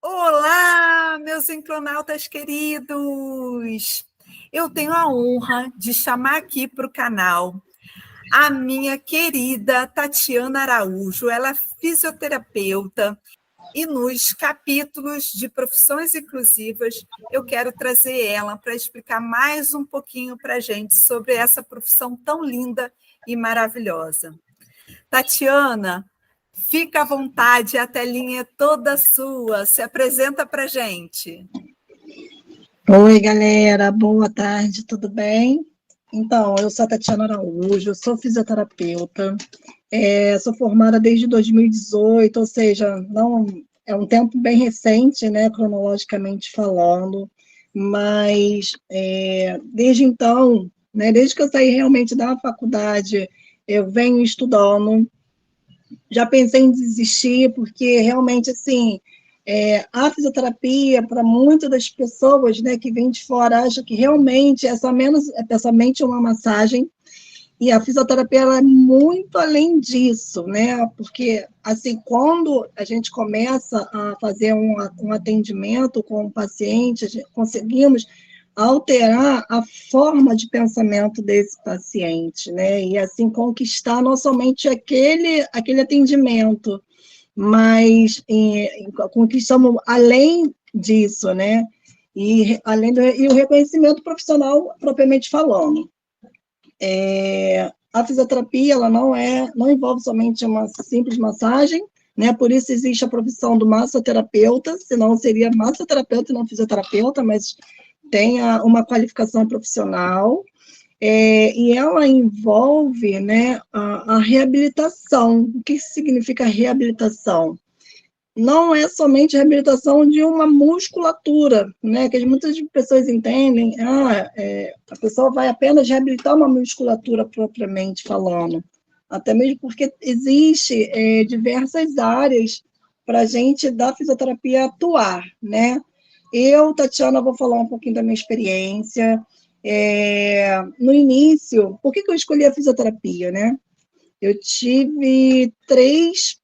Olá, meus incronautas queridos! Eu tenho a honra de chamar aqui para o canal a minha querida Tatiana Araújo. Ela é fisioterapeuta e nos capítulos de profissões inclusivas eu quero trazer ela para explicar mais um pouquinho para a gente sobre essa profissão tão linda e maravilhosa. Tatiana, fica à vontade, a telinha é toda sua. Se apresenta para a gente. Oi, galera. Boa tarde, tudo bem? Então, eu sou a Tatiana Araújo, sou fisioterapeuta, sou formada desde 2018, ou seja, não é um tempo bem recente, né, cronologicamente falando, mas desde então, né, desde que eu saí realmente da faculdade, eu venho estudando. Já pensei em desistir, porque realmente, assim, a fisioterapia, para muitas das pessoas, né, que vêm de fora, acham que realmente é somente uma massagem, e a fisioterapia ela é muito além disso, né, porque, assim, quando a gente começa a fazer um atendimento com o paciente, conseguimos alterar a forma de pensamento desse paciente, né, e assim conquistar não somente aquele atendimento, mas conquistamos além disso, né, e o reconhecimento profissional propriamente falando. A fisioterapia ela não envolve somente uma simples massagem, né, por isso existe a profissão do massoterapeuta, senão seria massoterapeuta e não fisioterapeuta, mas tem uma qualificação profissional, e ela envolve, né, a reabilitação. O que significa reabilitação? Não é somente reabilitação de uma musculatura, né, que muitas pessoas entendem, a pessoa vai apenas reabilitar uma musculatura propriamente falando, até mesmo porque existe diversas áreas para a gente da fisioterapia atuar, né. Eu, Tatiana, vou falar um pouquinho da minha experiência. No início, por que eu escolhi a fisioterapia, né? Eu tive três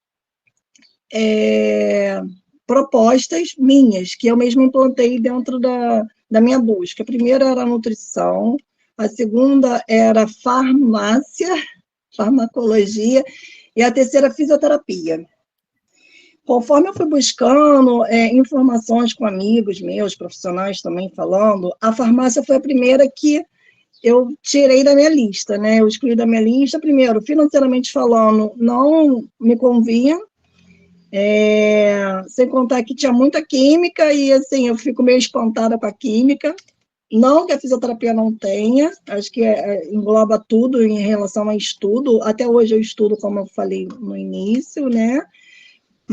propostas minhas, que eu mesma implantei dentro da minha busca. A primeira era a nutrição, a segunda era farmacologia, e a terceira, fisioterapia. Conforme eu fui buscando informações com amigos meus, profissionais também falando, a farmácia foi a primeira que eu tirei da minha lista, né? Eu excluí da minha lista, primeiro, financeiramente falando, não me convinha, sem contar que tinha muita química, e assim, eu fico meio espantada com a química. Não que a fisioterapia não tenha, acho que engloba tudo em relação a estudo, até hoje eu estudo, como eu falei no início, né?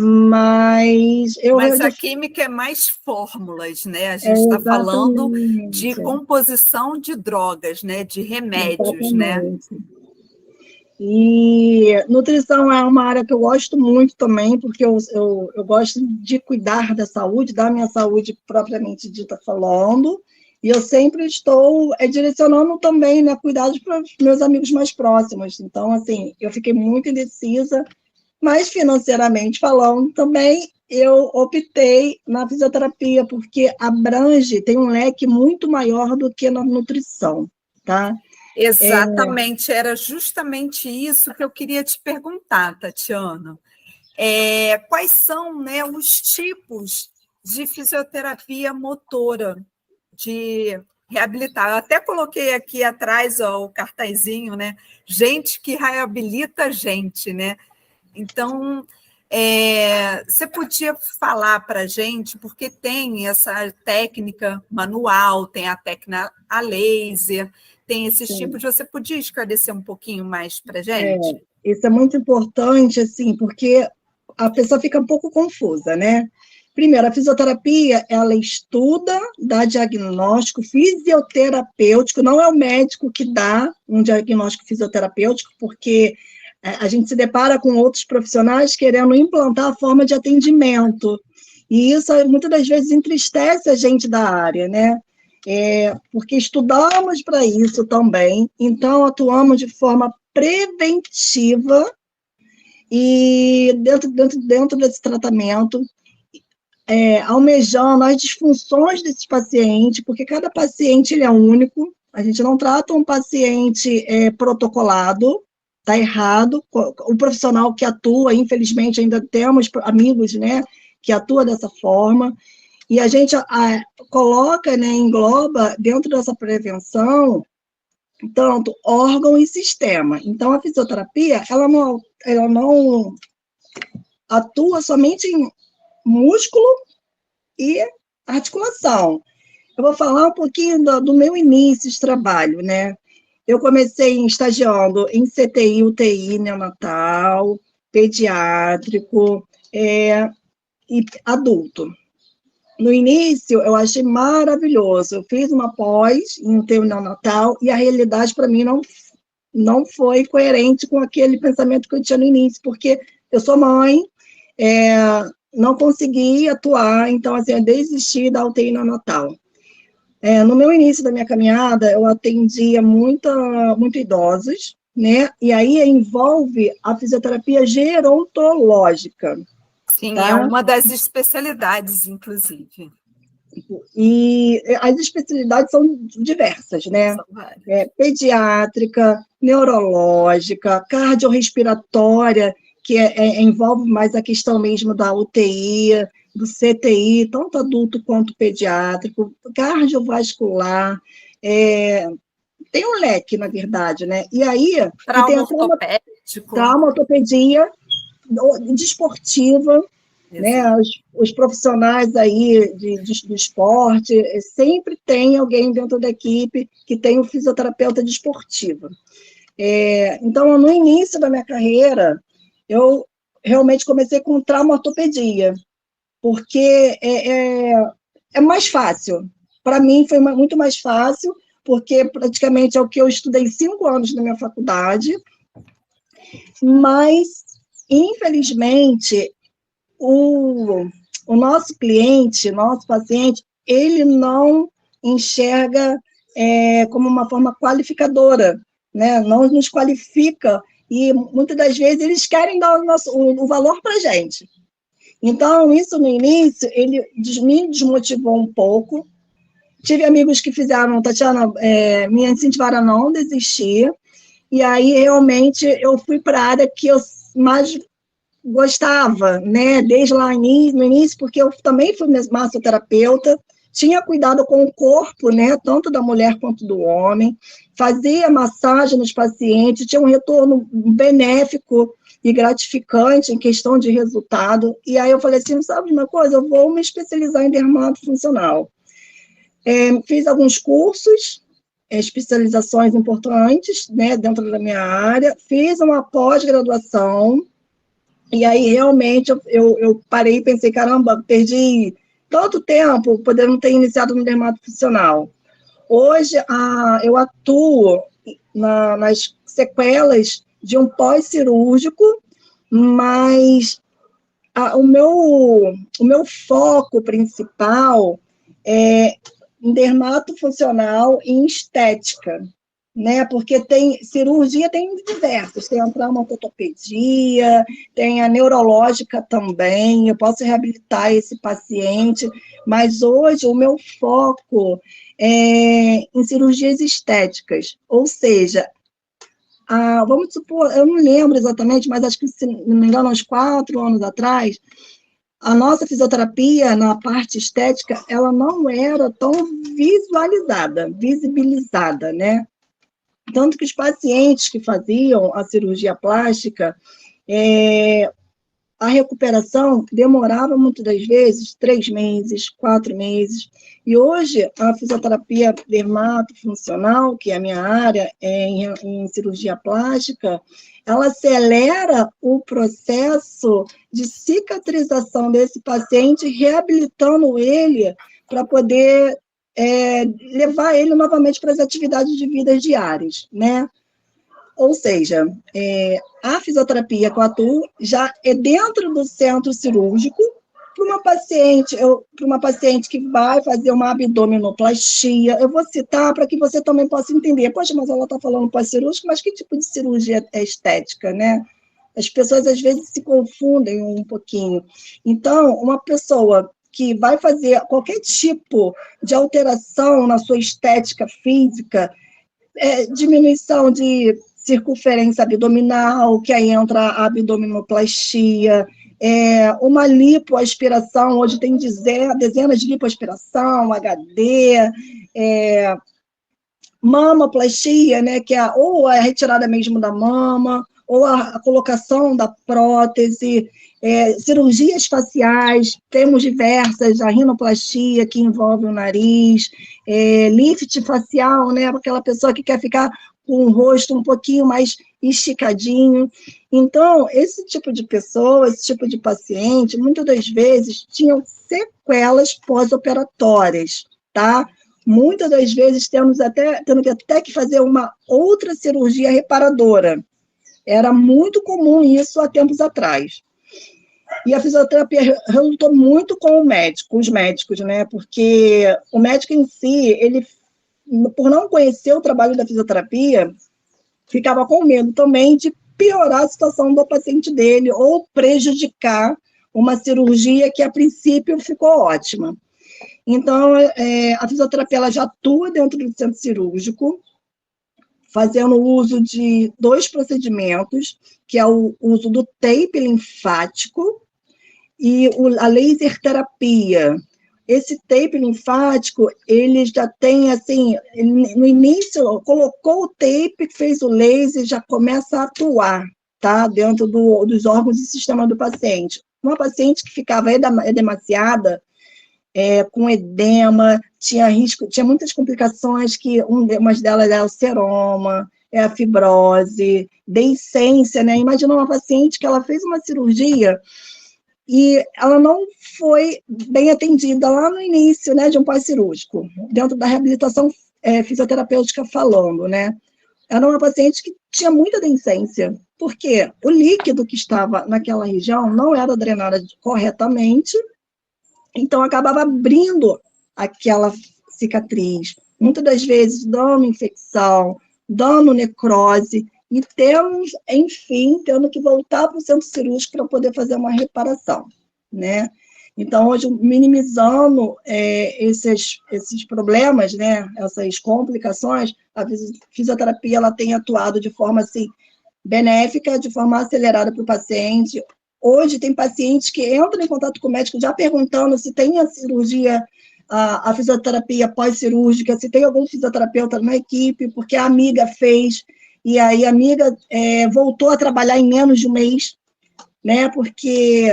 Mas a química é mais fórmulas, né? A gente está falando de composição de drogas, né? De remédios, exatamente, né? E nutrição é uma área que eu gosto muito também, porque eu gosto de cuidar da saúde, da minha saúde propriamente dita falando, e eu sempre estou direcionando também, né, cuidados para os meus amigos mais próximos. Então, assim, eu fiquei muito indecisa, mas financeiramente falando também, eu optei na fisioterapia, porque abrange, tem um leque muito maior do que na nutrição, tá? Exatamente, era justamente isso que eu queria te perguntar, Tatiana. Quais são, né, os tipos de fisioterapia motora, de reabilitar? Eu até coloquei aqui atrás o cartazinho, né? Gente que reabilita gente, né? Então, você podia falar para a gente, porque tem essa técnica manual, tem a técnica a laser, tem esses tipos, você podia esclarecer um pouquinho mais para a gente? Isso é muito importante, assim, porque a pessoa fica um pouco confusa, né? Primeiro, a fisioterapia, ela estuda, dá diagnóstico fisioterapêutico, não é o médico que dá um diagnóstico fisioterapêutico, porque a gente se depara com outros profissionais querendo implantar a forma de atendimento, e isso muitas das vezes entristece a gente da área, né? Porque estudamos para isso também, então atuamos de forma preventiva, e dentro desse tratamento, almejando as disfunções desses pacientes, porque cada paciente ele é único, a gente não trata um paciente protocolado, está errado. O profissional que atua, infelizmente, ainda temos amigos, né, que atuam dessa forma, e a gente coloca, né, engloba dentro dessa prevenção, tanto órgão e sistema. Então, a fisioterapia, ela não atua somente em músculo e articulação. Eu vou falar um pouquinho do meu início de trabalho, né? Eu comecei estagiando em CTI, UTI neonatal, pediátrico e adulto. No início, eu achei maravilhoso. Eu fiz uma pós em UTI neonatal e a realidade, para mim, não foi coerente com aquele pensamento que eu tinha no início, porque eu sou mãe, não consegui atuar, então, assim, eu desisti da UTI neonatal. No meu início da minha caminhada, eu atendia muito idosos, né? E aí envolve a fisioterapia gerontológica. Sim, tá? é uma das especialidades, inclusive. E as especialidades são diversas, né? São várias. Pediátrica, neurológica, cardiorrespiratória, que envolve mais a questão mesmo da UTI, do CTI, tanto adulto quanto pediátrico, cardiovascular, tem um leque, na verdade, né? E aí, Trauma ortopédico. Traumaortopedia desportiva, né? Os profissionais aí do esporte, sempre tem alguém dentro da equipe que tem um fisioterapeuta desportivo. Então, no início da minha carreira, eu realmente comecei com traumaortopedia, porque é mais fácil. Para mim, foi muito mais fácil, porque praticamente é o que eu estudei 5 anos na minha faculdade, mas, infelizmente, o nosso cliente, nosso paciente, ele não enxerga como uma forma qualificadora, né? Não nos qualifica, e muitas das vezes eles querem dar o valor para a gente. Então, isso no início, ele me desmotivou um pouco. Tive amigos que fizeram, Tatiana, me incentivaram a não desistir, e aí realmente eu fui para a área que eu mais gostava, né, desde lá no início, porque eu também fui massoterapeuta, tinha cuidado com o corpo, né, tanto da mulher quanto do homem, fazia massagem nos pacientes, tinha um retorno benéfico e gratificante em questão de resultado, e aí eu falei assim, sabe de uma coisa, eu vou me especializar em dermatofuncional. Fiz alguns cursos, especializações importantes, né, dentro da minha área, fiz uma pós-graduação, e aí, realmente, eu parei e pensei, caramba, perdi tanto tempo podendo ter iniciado no dermatofuncional. Hoje, eu atuo nas sequelas de um pós-cirúrgico, mas o meu foco principal é em dermatofuncional e em estética, né? Porque cirurgia tem diversas, tem a traumatortopedia, tem a neurológica também, eu posso reabilitar esse paciente, mas hoje o meu foco é em cirurgias estéticas, ou seja, vamos supor, eu não lembro exatamente, mas acho que, se não me engano, uns 4 anos atrás, a nossa fisioterapia, na parte estética, ela não era tão visibilizada, né? Tanto que os pacientes que faziam a cirurgia plástica, a recuperação demorava muitas das vezes 3 meses, 4 meses. E hoje, a fisioterapia dermatofuncional, que é a minha área, em cirurgia plástica, ela acelera o processo de cicatrização desse paciente, reabilitando ele para poder levar ele novamente para as atividades de vida diárias, né? Ou seja, a fisioterapia que eu atuo já é dentro do centro cirúrgico para uma paciente que vai fazer uma abdominoplastia. Eu vou citar para que você também possa entender. Poxa, mas ela está falando pós-cirúrgico, mas que tipo de cirurgia é estética, né? As pessoas, às vezes, se confundem um pouquinho. Então, uma pessoa que vai fazer qualquer tipo de alteração na sua estética física, diminuição de circunferência abdominal, que aí entra a abdominoplastia, uma lipoaspiração, hoje tem dezenas de lipoaspiração, HD, mamoplastia, né, que é ou a retirada mesmo da mama, ou a colocação da prótese, cirurgias faciais, temos diversas, a rinoplastia, que envolve o nariz, lift facial, né, aquela pessoa que quer ficar com o rosto um pouquinho mais esticadinho. Então, esse tipo de pessoa, esse tipo de paciente, muitas das vezes tinham sequelas pós-operatórias, tá? Muitas das vezes tendo que fazer uma outra cirurgia reparadora. Era muito comum isso há tempos atrás. E a fisioterapia resultou muito com os médicos, né? Porque o médico em si, ele, por não conhecer o trabalho da fisioterapia, ficava com medo também de piorar a situação do paciente dele ou prejudicar uma cirurgia que, a princípio, ficou ótima. Então, a fisioterapia ela já atua dentro do centro cirúrgico, fazendo uso de 2 procedimentos, que é o uso do tape linfático e a laser terapia. Esse tape linfático, ele já tem, assim, no início, colocou o tape, fez o laser, já começa a atuar, tá? Dentro dos órgãos e sistema do paciente. Uma paciente que ficava edemaciada, com edema, tinha muitas complicações, que umas delas é o seroma, é a fibrose, deiscência, né? Imagina uma paciente que ela fez uma cirurgia e ela não foi bem atendida lá no início, né, de um pós-cirúrgico, dentro da reabilitação fisioterapêutica falando, né? Era uma paciente que tinha muita deiscência, porque o líquido que estava naquela região não era drenado corretamente, então acabava abrindo aquela cicatriz, muitas das vezes dando infecção, dando necrose, e temos, enfim, tendo que voltar para o centro cirúrgico para poder fazer uma reparação, né? Então, hoje, minimizando esses problemas, né, essas complicações, a fisioterapia ela tem atuado de forma, assim, benéfica, de forma acelerada para o paciente. Hoje, tem pacientes que entram em contato com o médico já perguntando se tem a cirurgia, a fisioterapia pós-cirúrgica, se tem algum fisioterapeuta na equipe, porque a amiga fez, e aí a amiga voltou a trabalhar em menos de um mês, né? Porque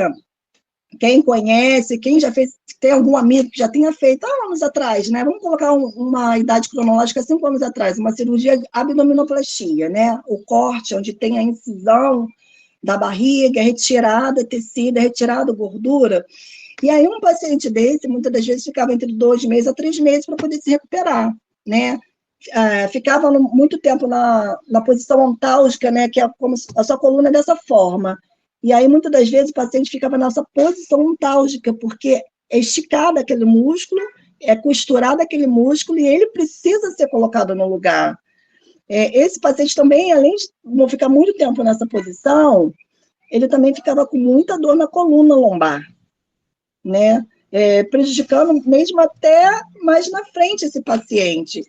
quem conhece, quem já fez, tem algum amigo que já tenha feito há anos atrás, né? Vamos colocar uma idade cronológica, 5 anos atrás, uma cirurgia de abdominoplastia, né? O corte, onde tem a incisão da barriga, retirada tecido, retirada gordura. E aí um paciente desse, muitas das vezes, ficava entre 2 meses a 3 meses para poder se recuperar, né? Ficava muito tempo na posição ontálgica, né? Que é como a sua coluna é dessa forma. E aí, muitas das vezes, o paciente ficava nessa posição ontálgica, porque é esticado aquele músculo, é costurado aquele músculo, e ele precisa ser colocado no lugar. Esse paciente também, além de não ficar muito tempo nessa posição, ele também ficava com muita dor na coluna lombar, né? Prejudicando mesmo até mais na frente esse paciente.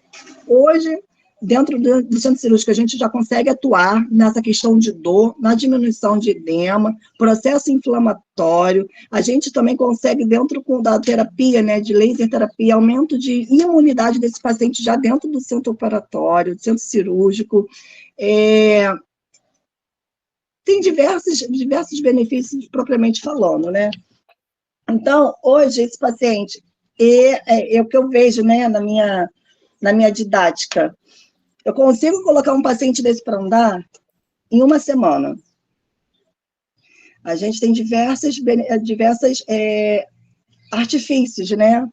Hoje, dentro do centro cirúrgico, a gente já consegue atuar nessa questão de dor, na diminuição de edema, processo inflamatório. A gente também consegue, dentro da terapia, né, de laser terapia, aumento de imunidade desse paciente já dentro do centro operatório, do centro cirúrgico. Tem diversos benefícios propriamente falando, né? Então, hoje, esse paciente, é o que eu vejo, né, na minha didática, eu consigo colocar um paciente desse para andar em 1 semana. A gente tem diversos artifícios, né?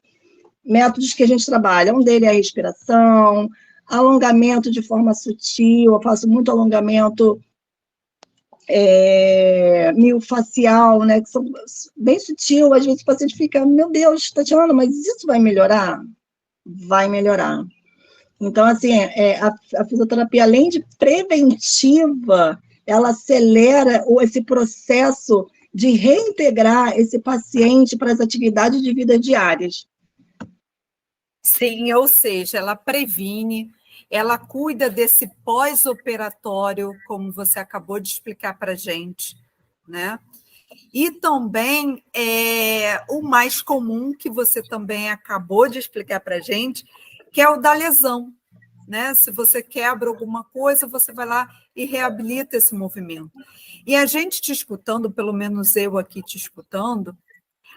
Métodos que a gente trabalha. Um deles é a respiração, alongamento de forma sutil. Eu faço muito alongamento miofascial, né? Que são bem sutil. Às vezes o paciente fica, meu Deus, Tatiana, mas isso vai melhorar? Vai melhorar. Então, assim, a fisioterapia, além de preventiva, ela acelera esse processo de reintegrar esse paciente para as atividades de vida diárias. Sim, ou seja, ela previne, ela cuida desse pós-operatório, como você acabou de explicar para a gente, né? E também o mais comum, que você também acabou de explicar para a gente, que é o da lesão, né? Se você quebra alguma coisa, você vai lá e reabilita esse movimento. E a gente te escutando, pelo menos eu aqui te escutando,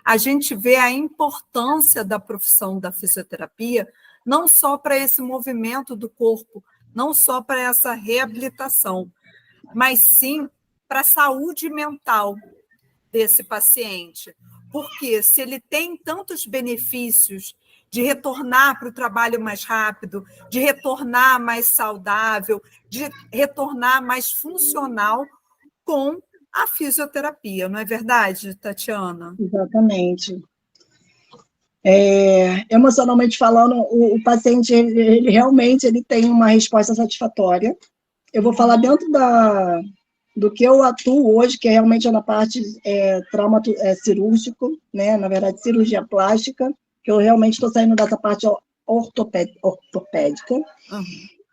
a gente vê a importância da profissão da fisioterapia, não só para esse movimento do corpo, não só para essa reabilitação, mas sim para a saúde mental desse paciente. Porque se ele tem tantos benefícios de retornar para o trabalho mais rápido, de retornar mais saudável, de retornar mais funcional com a fisioterapia, não é verdade, Tatiana? Exatamente. Emocionalmente falando, o paciente, ele realmente ele tem uma resposta satisfatória. Eu vou falar dentro do que eu atuo hoje, que é realmente na parte trauma cirúrgico, né? Na verdade, cirurgia plástica, que eu realmente estou saindo dessa parte ortopédica. Uhum.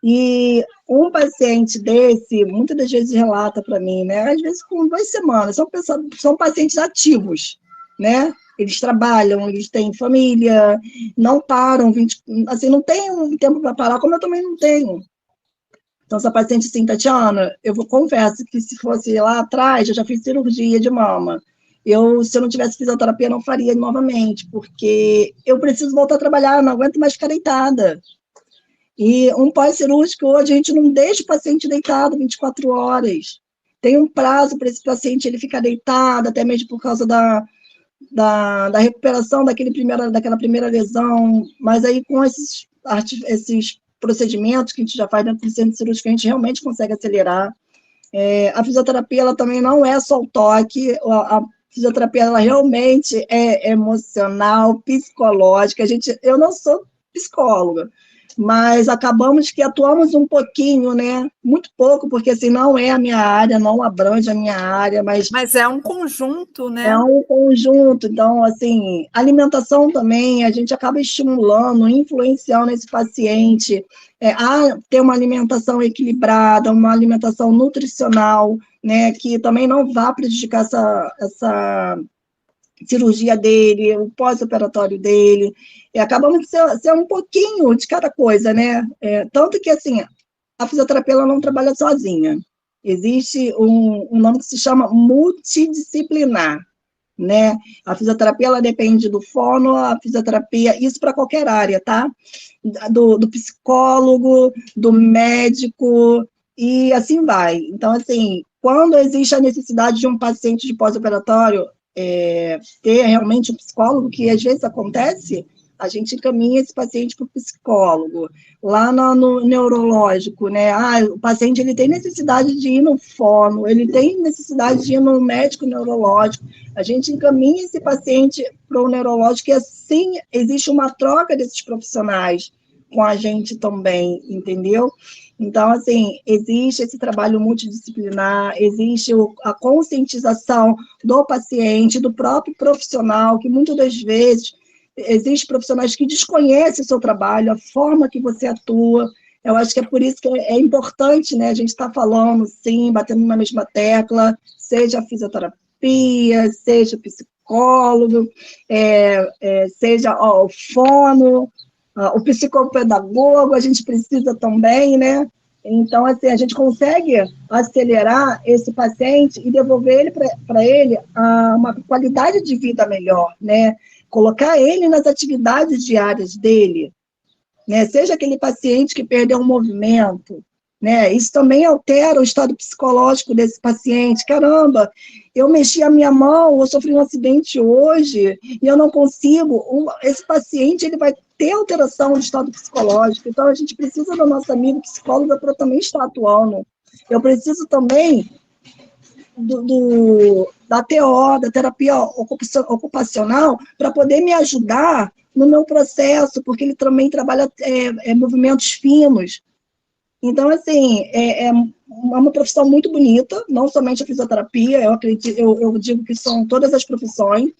E um paciente desse, muitas das vezes relata para mim, né? Às vezes com 2 semanas, são pacientes ativos, né? Eles trabalham, eles têm família, não param, assim, não tem um tempo para parar, como eu também não tenho. Então, essa paciente assim, Tatiana, confesso que se fosse lá atrás, eu já fiz cirurgia de mama. Se eu não tivesse fisioterapia, não faria novamente, porque eu preciso voltar a trabalhar, não aguento mais ficar deitada. E um pós-cirúrgico, hoje, a gente não deixa o paciente deitado 24 horas. Tem um prazo para esse paciente ele ficar deitado, até mesmo por causa da recuperação daquela primeira lesão. Mas aí, com esses procedimentos que a gente já faz dentro do centro cirúrgico, a gente realmente consegue acelerar. A fisioterapia, ela também não é só o toque, a fisioterapia, ela realmente é emocional, psicológica. Eu não sou psicóloga, mas acabamos que atuamos um pouquinho, né? Muito pouco, porque assim, não é a minha área, não abrange a minha área, mas é um conjunto, né? É um conjunto. Então, assim, alimentação também, a gente acaba estimulando, influenciando esse paciente a ter uma alimentação equilibrada, uma alimentação nutricional, né? Que também não vá prejudicar essa cirurgia dele, o pós-operatório dele, e acabamos de ser um pouquinho de cada coisa, né? Tanto que, assim, a fisioterapia ela não trabalha sozinha. Existe um nome que se chama multidisciplinar, né? A fisioterapia, ela depende do fono, a fisioterapia, isso para qualquer área, tá? Do psicólogo, do médico, e assim vai. Então, assim, quando existe a necessidade de um paciente de pós-operatório, ter realmente um psicólogo, que às vezes acontece, a gente encaminha esse paciente para o psicólogo. Lá no neurológico, né? O paciente ele tem necessidade de ir no fono, ele tem necessidade de ir no médico neurológico. A gente encaminha esse paciente para o neurológico e assim existe uma troca desses profissionais com a gente também, entendeu? Então, assim, existe esse trabalho multidisciplinar, existe a conscientização do paciente, do próprio profissional, que muitas das vezes existem profissionais que desconhecem o seu trabalho, a forma que você atua. Eu acho que é por isso que é importante, né, a gente estar falando, sim, batendo na mesma tecla, seja a fisioterapia, seja o psicólogo, seja o fono, o psicopedagogo, a gente precisa também, né? Então, assim, a gente consegue acelerar esse paciente e devolver ele para ele uma qualidade de vida melhor, né? Colocar ele nas atividades diárias dele, né? Seja aquele paciente que perdeu um movimento, né? Isso também altera o estado psicológico desse paciente. Caramba, eu mexi a minha mão, eu sofri um acidente hoje e eu não consigo. Esse paciente ele vai ter alteração do estado psicológico. Então, a gente precisa do nosso amigo psicólogo para também estar atuando. Eu preciso também da TO, da terapia ocupacional, para poder me ajudar no meu processo, porque ele também trabalha movimentos finos. Então, assim, uma profissão muito bonita, não somente a fisioterapia, eu digo que são todas as profissões,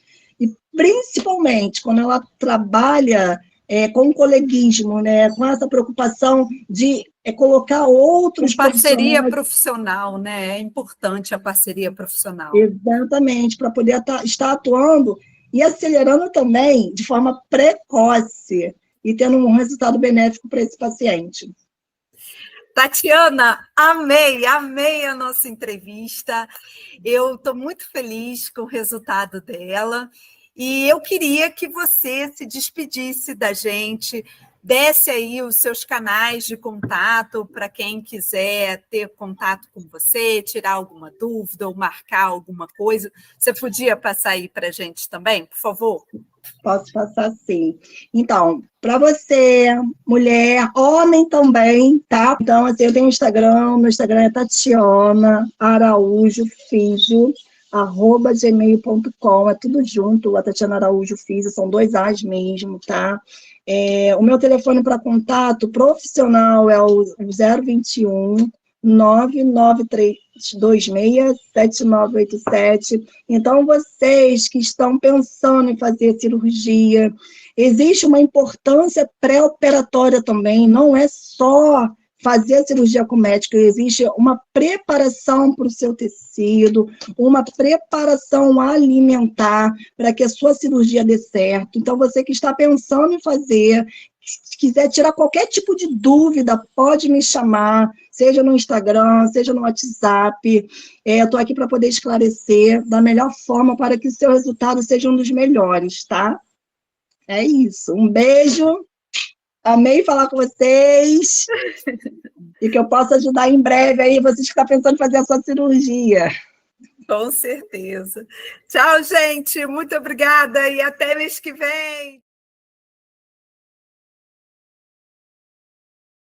e principalmente quando ela trabalha com o coleguismo, né, com essa preocupação de colocar outros parceria profissional, né? É importante a parceria profissional. Exatamente, para poder estar atuando e acelerando também de forma precoce e tendo um resultado benéfico para esse paciente. Tatiana, amei a nossa entrevista. Eu estou muito feliz com o resultado dela e eu queria que você se despedisse da gente, desse aí os seus canais de contato para quem quiser ter contato com você, tirar alguma dúvida ou marcar alguma coisa. Você podia passar aí para a gente também, por favor? Posso passar sim. Então, para você, mulher, homem também, tá? Então, assim, eu tenho Instagram, meu Instagram é Tatiana Araújo Físio, @gmail.com, é tudo junto, a Tatiana Araújo Físio, são 2 As mesmo, tá? O meu telefone para contato profissional é o 021 993267987. Então, vocês que estão pensando em fazer cirurgia, existe uma importância pré-operatória também, não é só fazer a cirurgia cosmética, existe uma preparação para o seu tecido, uma preparação alimentar para que a sua cirurgia dê certo. Então, você que está pensando em fazer, se quiser tirar qualquer tipo de dúvida, pode me chamar, seja no Instagram, seja no WhatsApp. Eu estou aqui para poder esclarecer da melhor forma para que o seu resultado seja um dos melhores, tá? É isso. Um beijo. Amei falar com vocês. E que eu possa ajudar em breve aí vocês que estão pensando em fazer a sua cirurgia. Com certeza. Tchau, gente. Muito obrigada e até mês que vem.